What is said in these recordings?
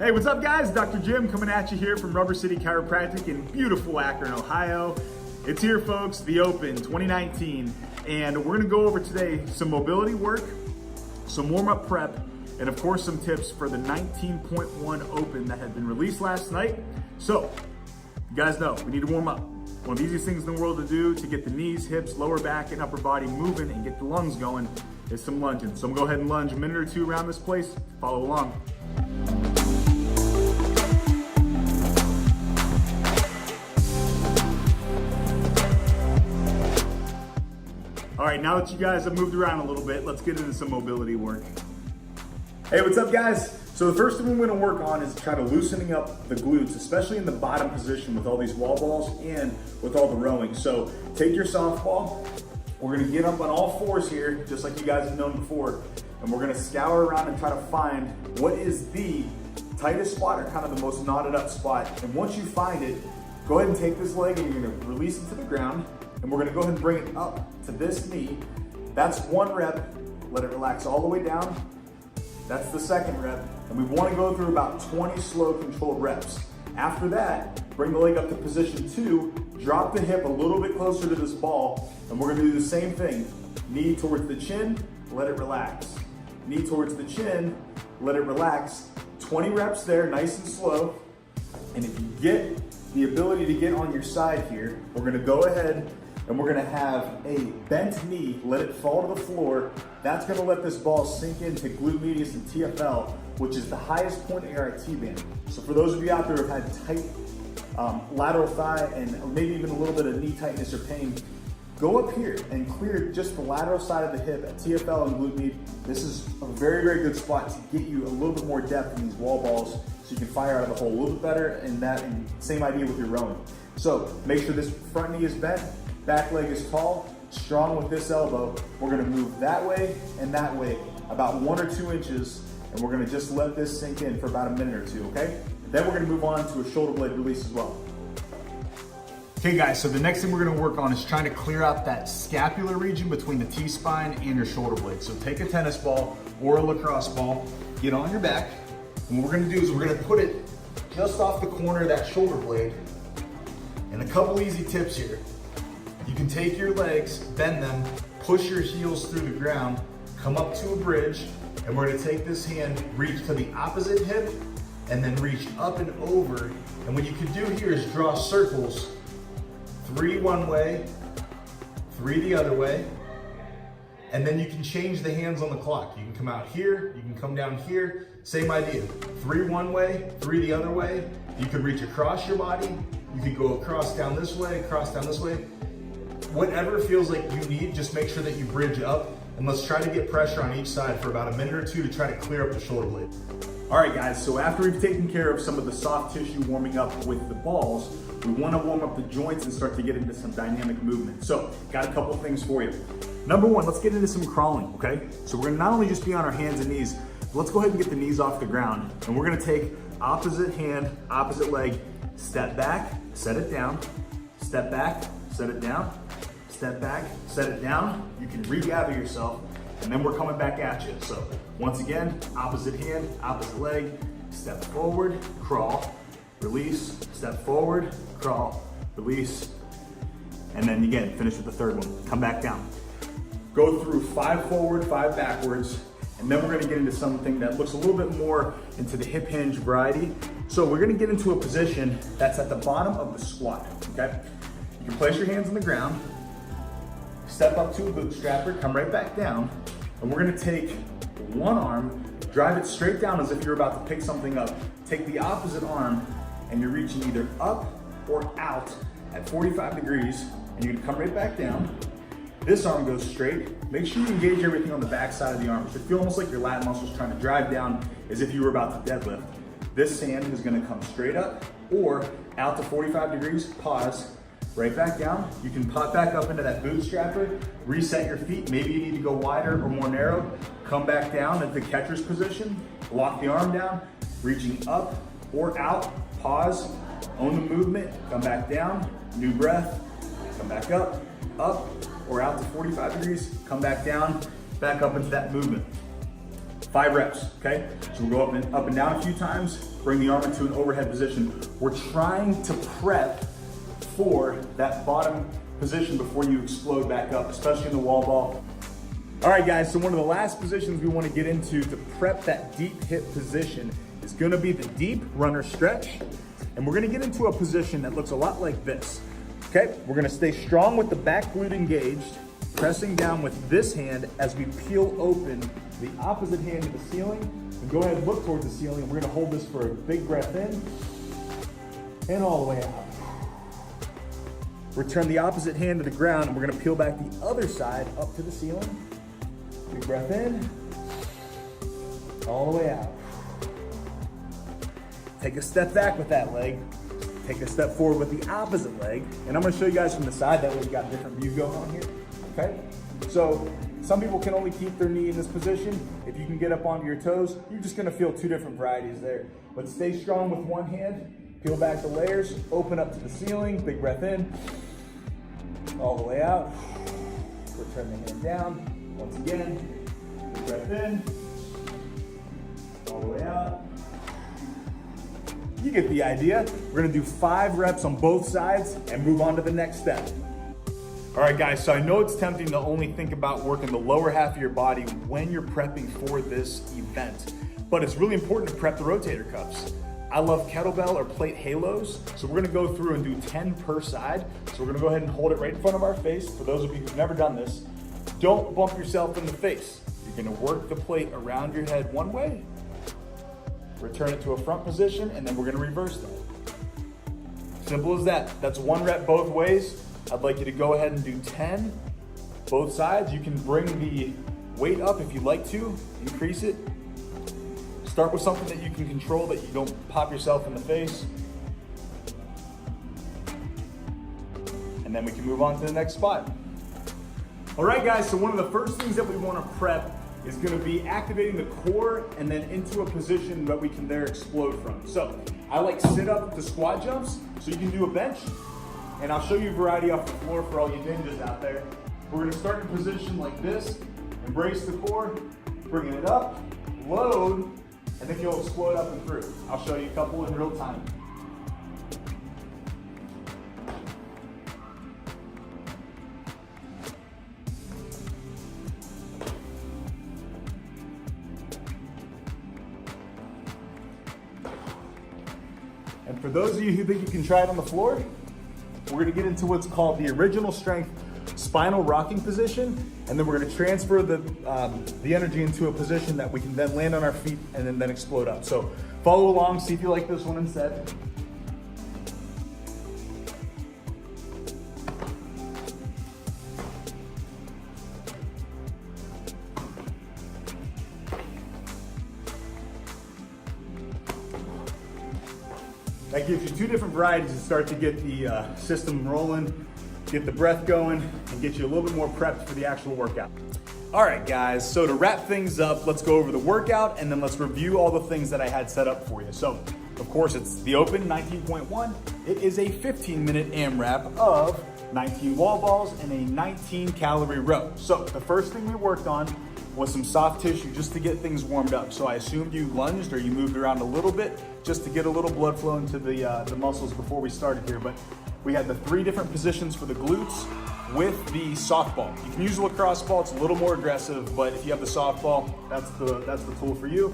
Hey, what's up guys? Dr. Jim coming at you here from Rubber City Chiropractic in beautiful Akron, Ohio. It's here folks, the Open 2019, and we're gonna go over today some mobility work, some warm-up prep, and of course some tips for the 19.1 Open that had been released last night. So, you guys know, we need to warm up. One of the easiest things in the world to do to get the knees, hips, lower back, and upper body moving and get the lungs going is some lunging. So I'm gonna go ahead and lunge a minute or two around this place. Follow along. All right, now that you guys have moved around a little bit, let's get into some mobility work. Hey, what's up guys? So the first thing we're gonna work on is try to loosening up the glutes, especially in the bottom position with all these wall balls and with all the rowing. So take your softball, we're gonna get up on all fours here, just like you guys have known before, and we're gonna scour around and try to find what is the tightest spot or kind of the most knotted up spot. And once you find it, go ahead and take this leg and you're gonna release it to the ground, and we're gonna go ahead and bring it up to this knee. That's one rep, let it relax all the way down. That's the second rep, and we wanna go through about 20 slow controlled reps. After that, bring the leg up to position 2, drop the hip a little bit closer to this ball, and we're gonna do the same thing. Knee towards the chin, let it relax. Knee towards the chin, let it relax. 20 reps there, nice and slow. And if you get the ability to get on your side here, we're gonna go ahead and we're gonna have a bent knee, let it fall to the floor. That's gonna let this ball sink into glute medius and TFL, which is the highest point in your IT band. So for those of you out there who have had tight lateral thigh and maybe even a little bit of knee tightness or pain, go up here and clear just the lateral side of the hip at TFL and glute med. This is a very, very good spot to get you a little bit more depth in these wall balls so you can fire out of the hole a little bit better, and same idea with your rowing. So make sure this front knee is bent, back leg is tall, strong with this elbow. We're gonna move that way and that way about 1 or 2 inches, and we're gonna just let this sink in for about a minute or two, okay? Then we're gonna move on to a shoulder blade release as well. Okay guys, so the next thing we're gonna work on is trying to clear out that scapular region between the T-spine and your shoulder blade. So take a tennis ball or a lacrosse ball, get on your back, and what we're gonna do is we're gonna put it just off the corner of that shoulder blade. And a couple easy tips here. You can take your legs, bend them, push your heels through the ground, come up to a bridge, and we're gonna take this hand, reach to the opposite hip, and then reach up and over. And what you can do here is draw circles, 3 one way, 3 the other way, and then you can change the hands on the clock. You can come out here, you can come down here, same idea. 3 one way, 3 the other way. You could reach across your body, you could go across down this way, across down this way. Whatever feels like you need, just make sure that you bridge up, and let's try to get pressure on each side for about a minute or 2 to try to clear up the shoulder blade. All right guys, so after we've taken care of some of the soft tissue warming up with the balls, we wanna warm up the joints and start to get into some dynamic movement. So, got a couple things for you. Number 1, let's get into some crawling, okay? So we're gonna not only just be on our hands and knees, but let's go ahead and get the knees off the ground. And we're gonna take opposite hand, opposite leg, step back, set it down, step back, set it down, step back, set it down. You can regather yourself, and then we're coming back at you. So once again, opposite hand, opposite leg, step forward, crawl, release, step forward, crawl, release, and then again, finish with the third one. Come back down. Go through 5 forward, 5 backwards, and then we're gonna get into something that looks a little bit more into the hip hinge variety. So we're gonna get into a position that's at the bottom of the squat, okay? You can place your hands on the ground, step up to a bootstrapper, come right back down, and we're gonna take one arm, drive it straight down as if you're about to pick something up. Take the opposite arm, and you're reaching either up or out at 45 degrees, and you can come right back down. This arm goes straight. Make sure you engage everything on the back side of the arm. It should feel almost like your lat muscles trying to drive down as if you were about to deadlift. This hand is gonna come straight up or out to 45 degrees, pause, right back down. You can pop back up into that bootstrapper, reset your feet. Maybe you need to go wider or more narrow. Come back down at the catcher's position, lock the arm down, reaching up or out, pause, own the movement, come back down, new breath, come back up, or out to 45 degrees, come back down, back up into that movement. 5 reps, okay? So we'll go up and down a few times, bring the arm into an overhead position. We're trying to prep for that bottom position before you explode back up, especially in the wall ball. All right, guys, so one of the last positions we want to get into to prep that deep hip position is going to be the deep runner stretch. And we're going to get into a position that looks a lot like this. Okay, we're going to stay strong with the back glute engaged, pressing down with this hand as we peel open the opposite hand to the ceiling. And go ahead and look towards the ceiling. We're going to hold this for a big breath in and all the way out. Return the opposite hand to the ground, and we're going to peel back the other side up to the ceiling. Big breath in, all the way out. Take a step back with that leg. Take a step forward with the opposite leg. And I'm gonna show you guys from the side, that way we got a different view going on here, okay? So some people can only keep their knee in this position. If you can get up onto your toes, you're just gonna feel 2 different varieties there. But stay strong with one hand, peel back the layers, open up to the ceiling, big breath in, all the way out. Return the hand down. Once again, big breath in, all the way out. You get the idea. We're gonna do 5 reps on both sides and move on to the next step. All right, guys, so I know it's tempting to only think about working the lower half of your body when you're prepping for this event, but it's really important to prep the rotator cuffs. I love kettlebell or plate halos, so we're gonna go through and do 10 per side. So we're gonna go ahead and hold it right in front of our face. For those of you who've never done this, don't bump yourself in the face. You're gonna work the plate around your head one way, return it to a front position, and then we're gonna reverse that. Simple as that. That's 1 rep both ways. I'd like you to go ahead and do 10 both sides. You can bring the weight up if you'd like to, increase it. Start with something that you can control, that you don't pop yourself in the face. And then we can move on to the next spot. All right, guys, so one of the first things that we want to prep is going to be activating the core and then into a position that we can there explode from. So I like sit up to squat jumps, so you can do a bench, and I'll show you a variety off the floor for all you ninjas out there. We're going to start in a position like this, embrace the core, bringing it up, load, and then you'll explode up and through. I'll show you a couple in real time. And for those of you who think you can try it on the floor, we're gonna get into what's called the original strength spinal rocking position, and then we're gonna transfer the energy into a position that we can then land on our feet and then explode up. So follow along, see if you like this one instead. That gives you 2 different varieties to start to get the system rolling, get the breath going, and get you a little bit more prepped for the actual workout. All right, guys, so to wrap things up, let's go over the workout and then let's review all the things that I had set up for you. So, of course, it's the open 19.1. It is a 15-minute AMRAP of 19 wall balls and a 19-calorie row. So the first thing we worked on was some soft tissue just to get things warmed up. So I assumed you lunged or you moved around a little bit just to get a little blood flow into the muscles before we started here. But we had the 3 different positions for the glutes with the softball. You can use a lacrosse ball, it's a little more aggressive, but if you have the softball, that's the tool for you.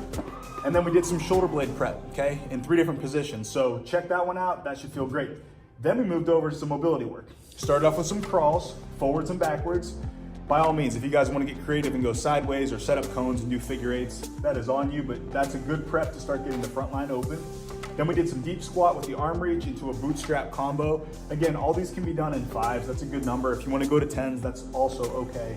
And then we did some shoulder blade prep, okay, in 3 different positions. So check that one out, that should feel great. Then we moved over to some mobility work. Started off with some crawls, forwards and backwards. By all means, if you guys want to get creative and go sideways or set up cones and do figure 8s, that is on you, but that's a good prep to start getting the front line open. Then we did some deep squat with the arm reach into a bootstrap combo. Again, all these can be done in 5s, that's a good number. If you want to go to 10s, that's also okay.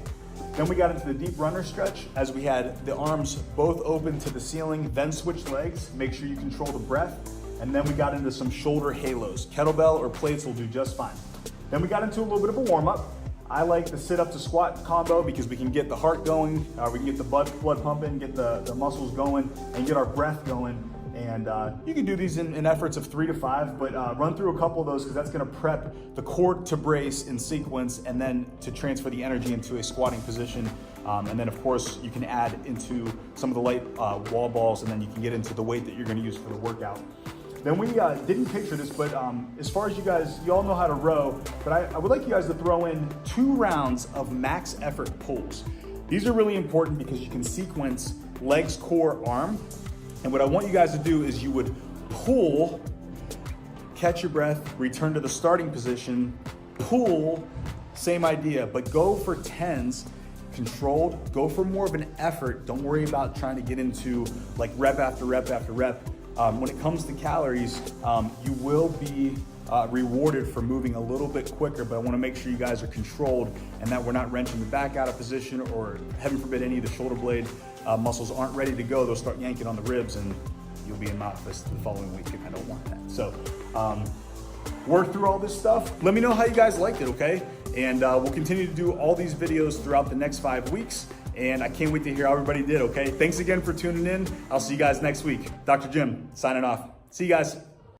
Then we got into the deep runner stretch as we had the arms both open to the ceiling, then switch legs, make sure you control the breath. And then we got into some shoulder halos. Kettlebell or plates will do just fine. Then we got into a little bit of a warm up. I like the sit up to squat combo because we can get the heart going, we can get the blood pumping, get the muscles going, and get our breath going. And you can do these in efforts of 3 to 5, but run through a couple of those because that's gonna prep the core to brace in sequence and then to transfer the energy into a squatting position And then of course you can add into some of the light wall balls, and then you can get into the weight that you're gonna use for the workout. Then we didn't picture this, but as far as you all know how to row, but I would like you guys to throw in 2 rounds of max effort pulls. These are really important because you can sequence legs, core, arm. And what I want you guys to do is you would pull, catch your breath, return to the starting position, pull, same idea, but go for 10s, controlled, go for more of an effort. Don't worry about trying to get into like rep after rep after rep. When it comes to calories, you will be rewarded for moving a little bit quicker, but I wanna make sure you guys are controlled and that we're not wrenching the back out of position, or heaven forbid any of the shoulder blade muscles aren't ready to go. They'll start yanking on the ribs and you'll be in my office the following week, and I don't want that. So work through all this stuff. Let me know how you guys liked it, okay? And we'll continue to do all these videos throughout the next 5 weeks. And I can't wait to hear how everybody did, okay? Thanks again for tuning in. I'll see you guys next week. Dr. Jim, signing off. See you guys.